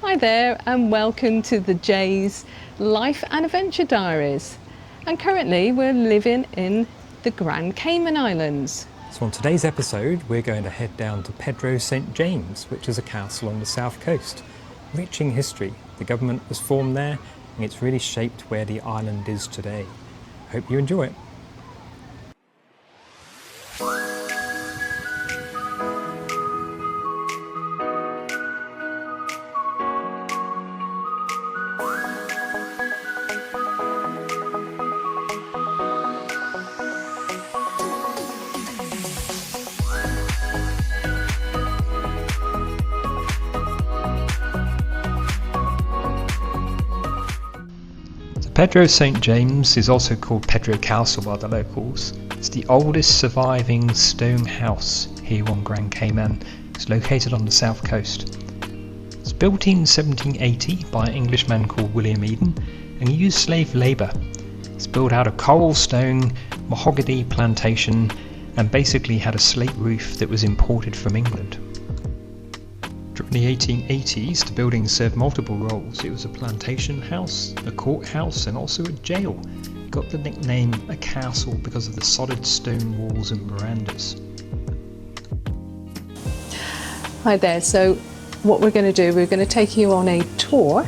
Hi there and welcome to the Jay's Life and Adventure Diaries. And currently we're living in the Grand Cayman Islands. So on today's episode we're going to head down to Pedro St James, which is a castle on the south coast. Rich in history, the government was formed there and it's really shaped where the island is today. Hope you enjoy it. Pedro St James is also called Pedro Castle by the locals. It's the oldest surviving stone house here on Grand Cayman. It's located on the south coast. It's built in 1780 by an Englishman called William Eden, and he used slave labour. It's built out of coral stone, mahogany plantation, and basically had a slate roof that was imported from England. During the 1880s, the building served multiple roles. It was a plantation house, a courthouse, and also a jail. It got the nickname a castle because of the solid stone walls and verandas. Hi there, so what we're going to do, we're going to take you on a tour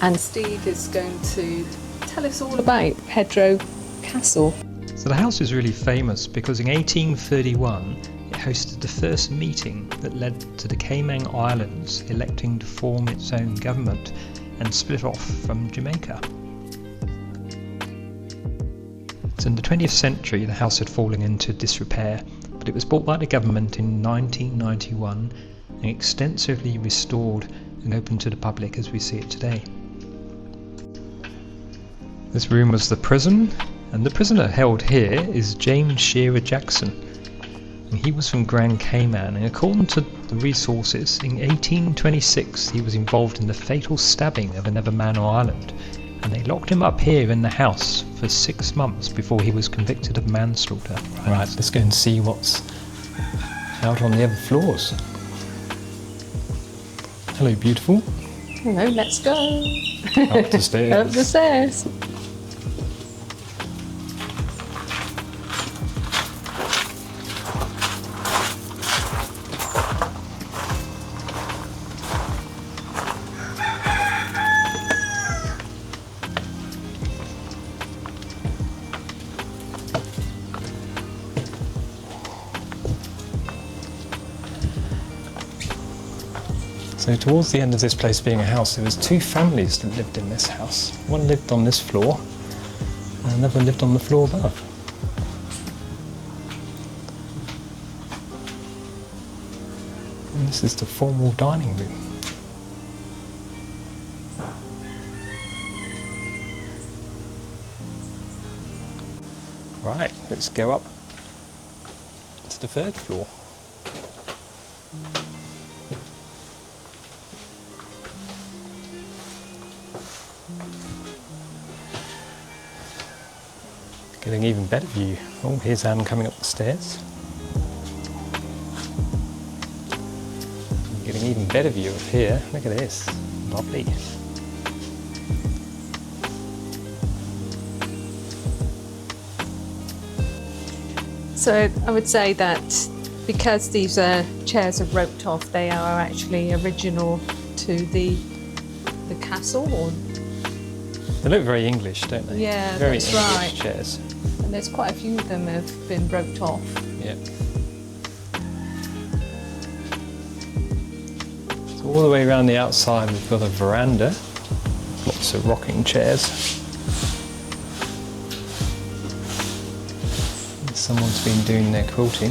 and Steve is going to tell us all about Pedro Castle. So the house is really famous because in 1831 it hosted the first meeting that led to the Cayman Islands electing to form its own government and split off from Jamaica. So in the 20th century the house had fallen into disrepair, but it was bought by the government in 1991 and extensively restored and opened to the public as we see it today. This room was the prison, and the prisoner held here is James Shearer Jackson. And he was from Grand Cayman, and according to the resources, in 1826 he was involved in the fatal stabbing of another man on island, and they locked him up here in the house for 6 months before he was convicted of manslaughter. Right, let's go and see what's out on the other floors. Hello, beautiful. Hello, let's go. Up the stairs. Up the stairs. So towards the end of this place being a house, there was 2 families that lived in this house. One lived on this floor, and another lived on the floor above. And this is the formal dining room. Right, let's go up to the 3rd floor. Getting an even better view. Oh, here's Anne coming up the stairs. Getting an even better view of here. Look at this. Lovely. So I would say that because these chairs are roped off, they are actually original to the castle. Or they look very English, don't they? Yeah, very that's English right. Chairs. And there's quite a few of them have been roped off. Yeah. So all the way around the outside we've got a veranda. Lots of rocking chairs. Someone's been doing their quilting.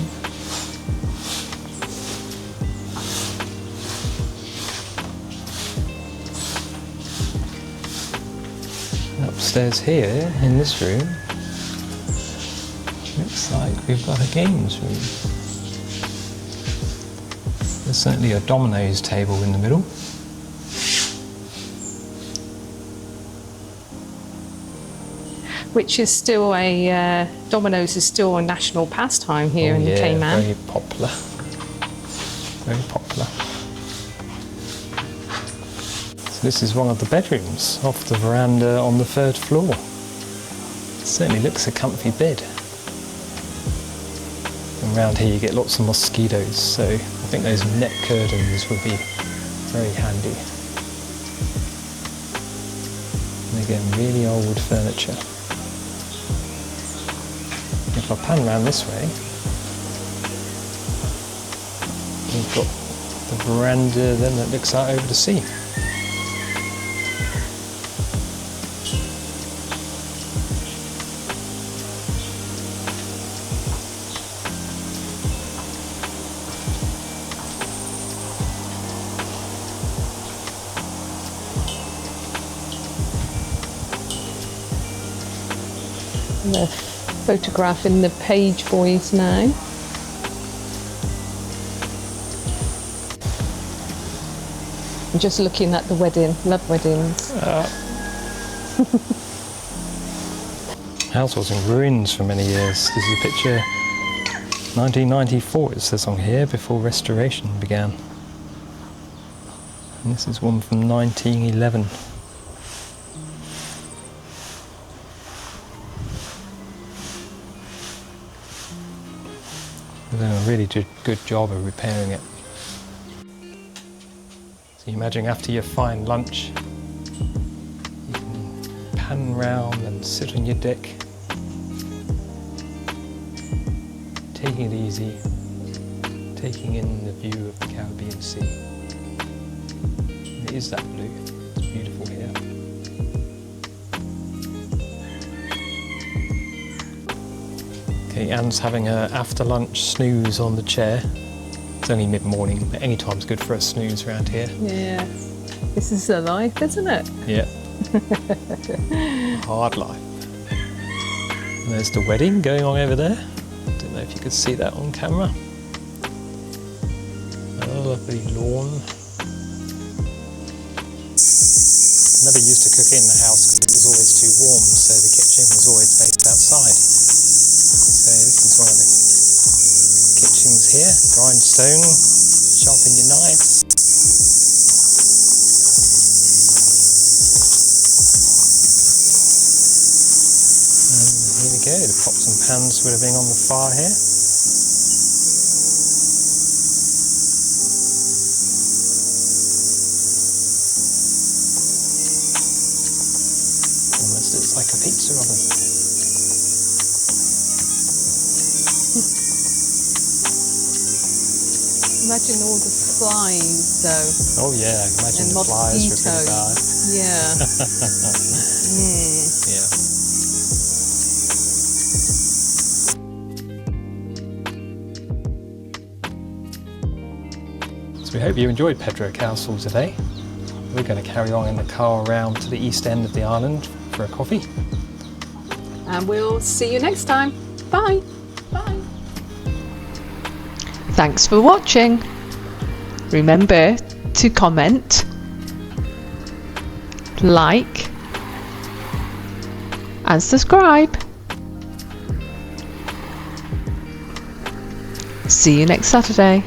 And upstairs here, in this room, looks like we've got a games room. There's certainly a dominoes table in the middle. Which is still dominoes is still a national pastime here in the Cayman. Very popular. Very popular. So this is one of the bedrooms off the veranda on the 3rd floor. Certainly looks a comfy bed. And around here you get lots of mosquitoes, so I think those net curtains would be very handy. And again, really old furniture. If I pan around this way, we've got the veranda then that looks out over the sea. The photograph in the Page Boys now. I'm just looking at the wedding. Love weddings. House was in ruins for many years. This is a picture 1994 it says on here, before restoration began. And this is one from 1911. They've done a really good job of repairing it. So you imagine after your fine lunch, you can pan round and sit on your deck, taking it easy, taking in the view of the Caribbean Sea. And it is that blue, it's beautiful here. Okay, Anne's having an after lunch snooze on the chair. It's only mid-morning, but any time's good for a snooze around here. Yeah, this is the life, isn't it? Yeah. Hard life. And there's the wedding going on over there. Don't know if you could see that on camera. A lovely lawn. Never used to cook in the house because it was always too warm, so the kitchen was always based outside. So this is one of the kitchens here. Grindstone, sharpen your knives. And here we go, the pots and pans would have been on the fire here. Almost looks like a pizza oven. Imagine all the flies, though. Oh yeah, I imagine And the flies were pretty bad. Yeah. Yeah. So we hope you enjoyed Pedro Castle today. We're going to carry on in the car around to the east end of the island for a coffee. And we'll see you next time. Bye. Bye. Thanks for watching. Remember to comment, like, and subscribe. See you next Saturday.